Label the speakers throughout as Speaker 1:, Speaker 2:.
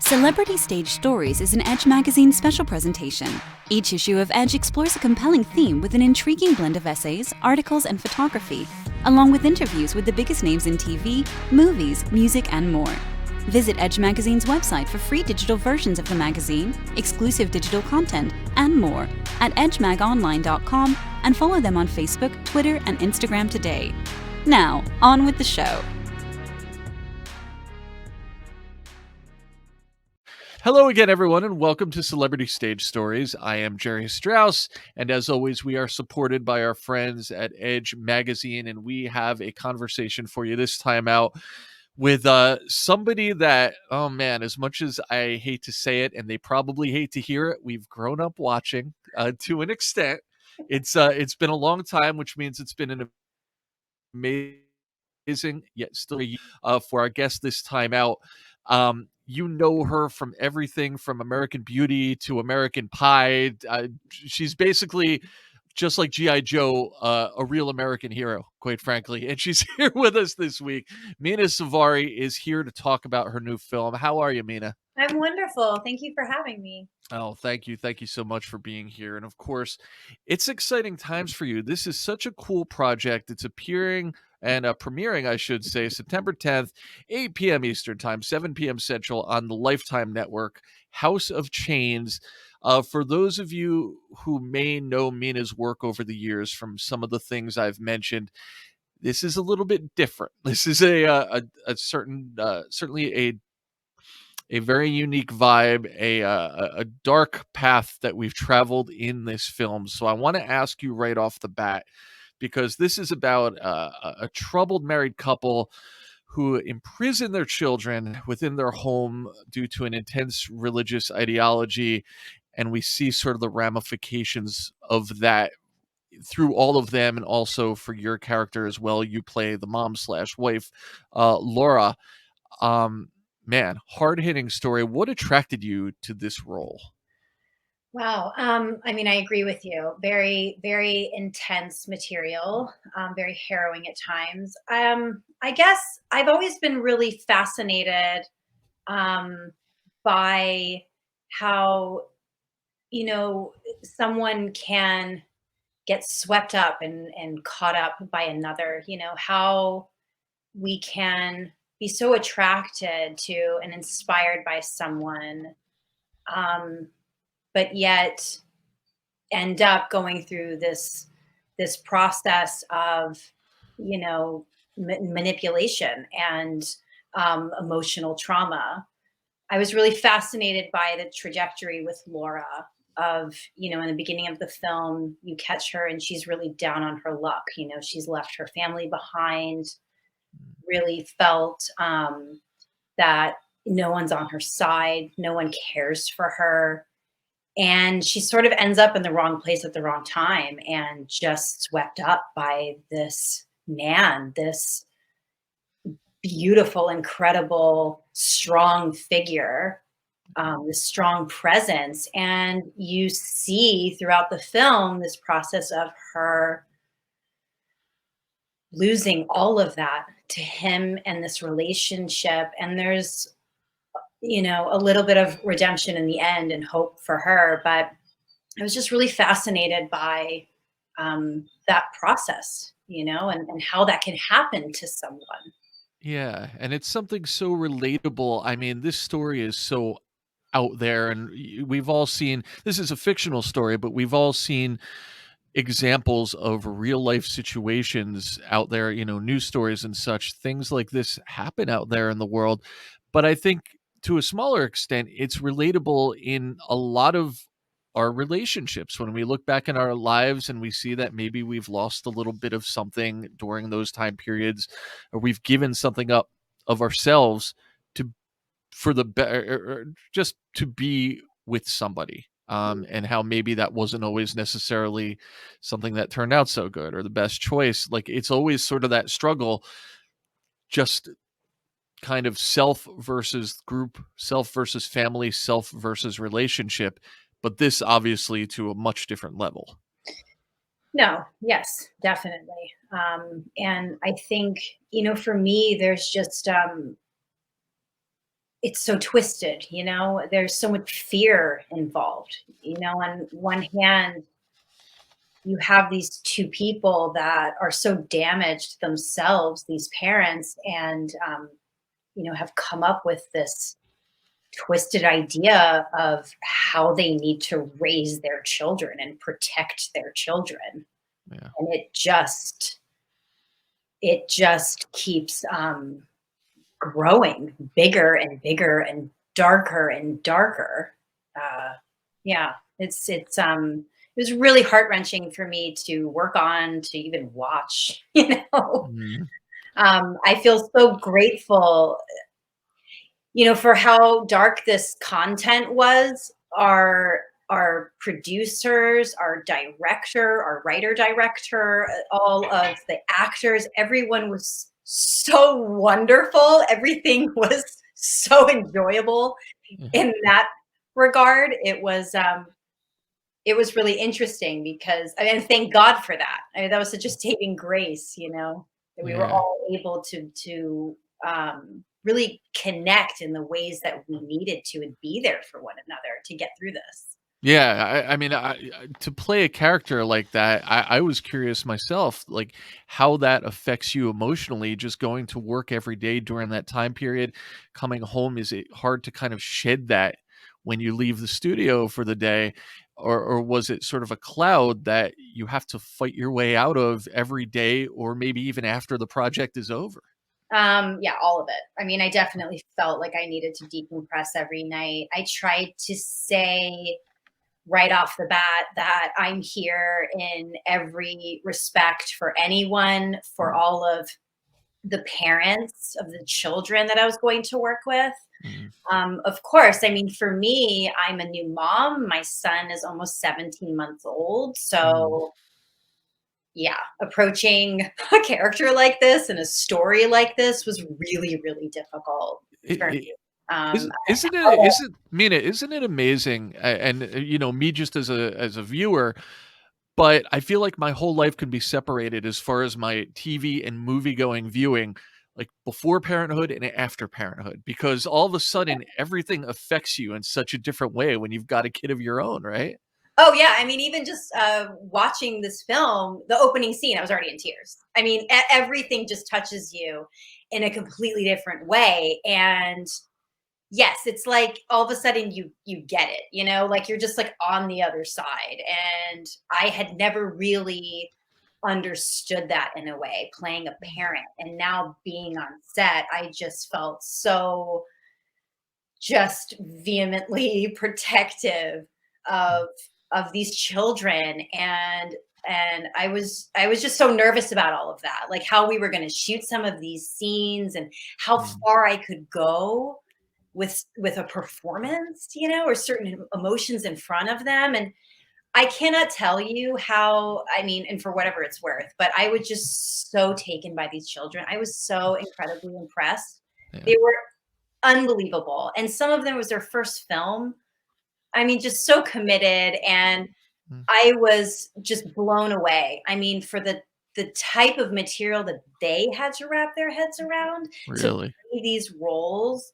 Speaker 1: Celebrity Stage Stories is an Edge magazine special presentation. Each issue of Edge explores a compelling theme with an intriguing blend of essays, articles, and photography, along with interviews with the biggest names in TV, movies, music, and more. Visit Edge Magazine's website for free digital versions of the magazine, exclusive digital content, and more at edgemagonline.com, and follow them on Facebook, Twitter, and Instagram today. Now, on with the show.
Speaker 2: Hello again, everyone, and welcome to Celebrity Stage Stories. I am Jerry Strauss, and as always, we are supported by our friends at Edge Magazine, and we have a conversation for you this time out with somebody that, oh man, as much as I hate to say it, and they probably hate to hear it, we've grown up watching to an extent. It's been a long time, which means it's been an amazing, yet still for our guest this time out. You know her from everything from American Beauty to American Pie. She's basically just like G.I. Joe, a real American hero, quite frankly. And she's here with us this week. Mena Suvari is here to talk about her new film. How are you, Mena?
Speaker 3: I'm wonderful. Thank you for having me.
Speaker 2: Oh, thank you. Thank you so much for being here. And of course, it's exciting times for you. This is such a cool project. It's appearing and premiering, I should say, September 10th, 8 p.m. Eastern Time, 7 p.m. Central on the Lifetime Network, House of Chains. For those of you who may know Mena's work over the years from some of the things I've mentioned, this is a little bit different. This is a certainly a very unique vibe, a dark path that we've traveled in this film. So I want to ask you right off the bat, because this is about a troubled married couple who imprison their children within their home due to an intense religious ideology. And we see sort of the ramifications of that through all of them, and also for your character as well. You play the mom/wife, Laura. Man, hard-hitting story. What attracted you to this role?
Speaker 3: Wow. I mean, I agree with you. Very, very intense material, very harrowing at times. I guess I've always been really fascinated by how, someone can get swept up and caught up by another, how we can be so attracted to and inspired by someone, but yet end up going through this process of manipulation and emotional trauma. I was really fascinated by the trajectory with Laura of, in the beginning of the film, you catch her and she's really down on her luck. She's left her family behind, really felt that no one's on her side, no one cares for her. And she sort of ends up in the wrong place at the wrong time and just swept up by this man, this beautiful, incredible, strong figure, this strong presence. And you see throughout the film this process of her losing all of that to him and this relationship. And there's, a little bit of redemption in the end and hope for her. But I was just really fascinated by that process, and how that can happen to someone.
Speaker 2: Yeah, and it's something so relatable. I mean, this story is so out there, and we've all seen, this is a fictional story, but we've all seen examples of real life situations out there, news stories and such. Things like this happen out there in the world. But I think to a smaller extent, it's relatable in a lot of our relationships when we look back in our lives and we see that maybe we've lost a little bit of something during those time periods, or we've given something up of ourselves to for the better, just to be with somebody. And how maybe that wasn't always necessarily something that turned out so good or the best choice. Like, it's always sort of that struggle, just kind of self versus group, self versus family, self versus relationship. But this obviously to a much different level.
Speaker 3: No, yes, definitely. And I think, for me, there's just, it's so twisted, there's so much fear involved. On one hand, you have these two people that are so damaged themselves, these parents, and have come up with this twisted idea of how they need to raise their children and protect their children.
Speaker 2: Yeah.
Speaker 3: And it just keeps growing bigger and bigger and darker and darker. Yeah, it was really heart wrenching for me to work on, to even watch.
Speaker 2: Mhm.
Speaker 3: I feel so grateful, for how dark this content was. Our producers, our director, our writer director, all of the actors, everyone was so wonderful. Everything was so enjoyable
Speaker 2: Yeah.
Speaker 3: in that regard. It was really interesting because, and thank God for that. I mean, that was such a saving grace, that we were
Speaker 2: Yeah.
Speaker 3: all able to really connect in the ways that we needed to and be there for one another to get through this.
Speaker 2: Yeah, I mean, to play a character like that, I was curious myself, like how that affects you emotionally, just going to work every day during that time period, coming home. Is it hard to kind of shed that when you leave the studio for the day, or was it sort of a cloud that you have to fight your way out of every day, or maybe even after the project is over?
Speaker 3: Yeah, all of it. I mean, I definitely felt like I needed to decompress every night. I tried to say right off the bat that I'm here in every respect for anyone, for
Speaker 2: Mm,
Speaker 3: all of the parents of the children that I was going to work with.
Speaker 2: mm,
Speaker 3: Of course, I mean, for me, I'm a new mom. My son is almost 17 months old.
Speaker 2: mm.
Speaker 3: So, yeah, approaching a character like this and a story like this was really, really difficult for me. Um,
Speaker 2: Isn't
Speaker 3: I-
Speaker 2: it isn't Mina, isn't it amazing? And me just as a viewer, but I feel like my whole life could be separated as far as my TV and movie going viewing, like before parenthood and after parenthood, because all of a sudden everything affects you in such a different way when you've got a kid of your own, right?
Speaker 3: Oh yeah, I mean, even just watching this film, the opening scene, I was already in tears. I mean, everything just touches you in a completely different way, and yes, it's like all of a sudden you get it, like you're just like on the other side. And I had never really understood that in a way, playing a parent, and now being on set, I just felt so just vehemently protective of these children. And I was just so nervous about all of that, like how we were going to shoot some of these scenes and how
Speaker 2: Mm,
Speaker 3: far I could go with a performance, or certain emotions in front of them. And I cannot tell you how, I mean, and for whatever it's worth, but I was just so taken by these children. I was so incredibly impressed.
Speaker 2: yeah.
Speaker 3: They were unbelievable. And some of them was their first film. I mean, just so committed. And
Speaker 2: Mm,
Speaker 3: I was just blown away. I mean, for the type of material that they had to wrap their heads around to
Speaker 2: really?
Speaker 3: play these roles,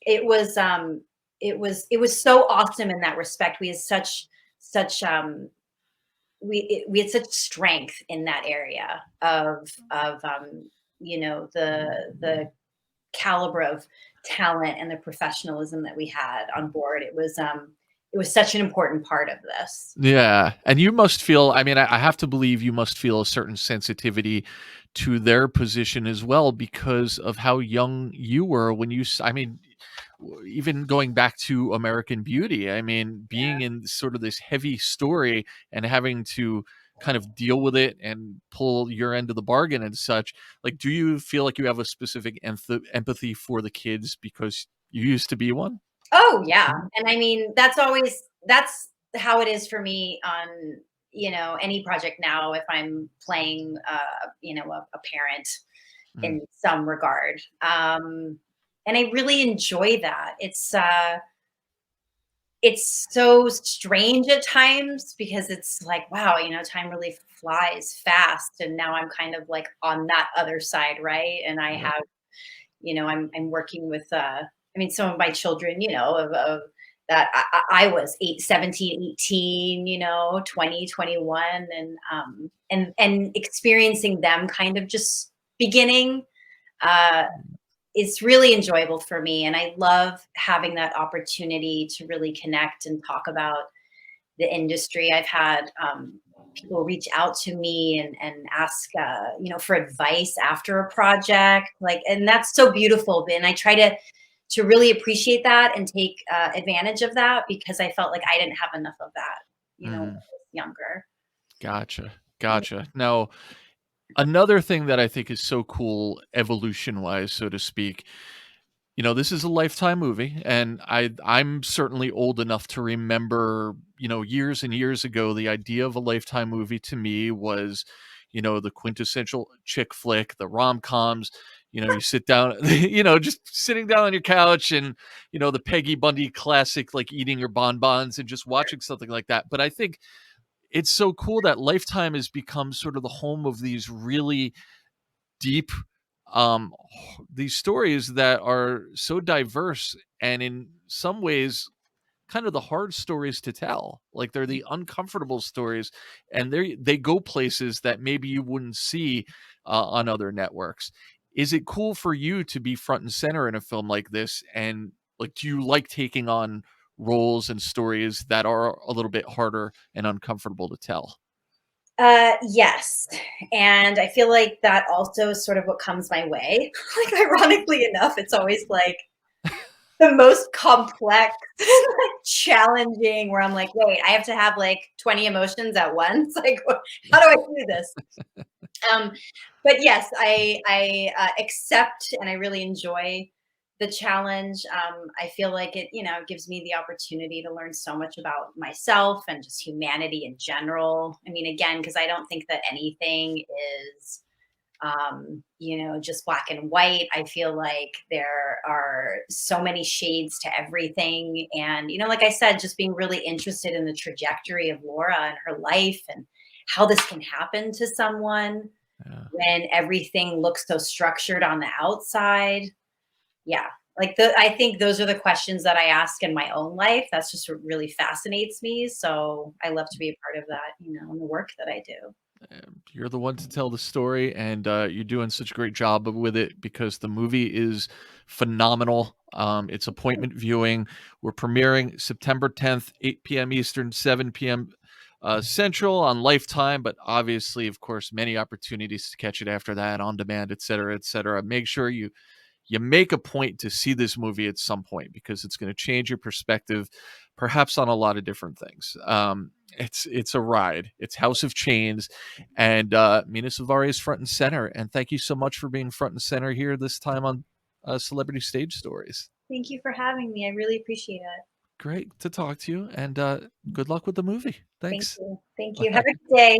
Speaker 3: it was so awesome in that respect. We had such we had such strength in that area of the caliber of talent and the professionalism that we had on board. It was such an important part of this.
Speaker 2: Yeah, and you must feel, I mean, I have to believe you must feel a certain sensitivity to their position as well because of how young you were when I mean, even going back to American Beauty, I mean, being in sort of this heavy story and having to kind of deal with it and pull your end of the bargain and such, like, do you feel like you have a specific empathy for the kids because you used to be one?
Speaker 3: Oh yeah. And I mean, that's how it is for me on, any project now if I'm playing a parent
Speaker 2: Mm,
Speaker 3: in some regard. And I really enjoy that. It's so strange at times because it's like, wow, time really flies fast. And now I'm kind of like on that other side, right? And I
Speaker 2: yeah.
Speaker 3: have, I'm working with I mean, some of my children, of that I was 17, 18, 20, 21, and experiencing them kind of just beginning, uh, it's really enjoyable for me. And I love having that opportunity to really connect and talk about the industry. I've had people reach out to me and ask, for advice after a project, and that's so beautiful. And I try to really appreciate that and take advantage of that, because I felt like I didn't have enough of that, when I
Speaker 2: Mm,
Speaker 3: was younger.
Speaker 2: gotcha. Gotcha. Now, another thing that I think is so cool evolution wise, so to speak, this is a Lifetime movie, and I'm certainly old enough to remember, years and years ago, the idea of a Lifetime movie to me was, the quintessential chick flick, the rom-coms. You sit down, just sitting down on your couch and, the Peggy Bundy classic, like eating your bonbons and just watching something like that. But I think it's so cool that Lifetime has become sort of the home of these really deep these stories that are so diverse, and in some ways kind of the hard stories to tell, like they're the uncomfortable stories, and they go places that maybe you wouldn't see on other networks. Is it cool for you to be front and center in a film like this, and like do you like taking on roles and stories that are a little bit harder and uncomfortable to tell?
Speaker 3: Yes. And I feel like that also is sort of what comes my way. Like, ironically enough, it's always like the most complex, like, challenging, where I'm like, wait, I have to have like 20 emotions at once. Like, how do I do this? Um, but yes, I accept and I really enjoy the challenge. I feel like it gives me the opportunity to learn so much about myself and just humanity in general. I mean, again, because I don't think that anything is just black and white. I feel like there are so many shades to everything. And, like I said, just being really interested in the trajectory of Laura and her life, and how this can happen to someone
Speaker 2: Yeah.
Speaker 3: when everything looks so structured on the outside. Yeah. I think those are the questions that I ask in my own life. That's just what really fascinates me. So I love to be a part of that, in the work that I do.
Speaker 2: You're the one to tell the story, and you're doing such a great job with it because the movie is phenomenal. It's appointment viewing. We're premiering September 10th, 8 p.m. Eastern, 7 p.m. Central on Lifetime, but obviously, of course, many opportunities to catch it after that on demand, et cetera, et cetera. Make sure you make a point to see this movie at some point because it's going to change your perspective, perhaps on a lot of different things. It's a ride. It's House of Chains, and Mena Suvari is front and center. And thank you so much for being front and center here this time on Celebrity Stage Stories.
Speaker 3: Thank you for having me. I really appreciate it.
Speaker 2: Great to talk to you, and good luck with the movie.
Speaker 3: Thank
Speaker 2: Thanks.
Speaker 3: you. Thank you. Have
Speaker 2: Bye.
Speaker 3: a good day.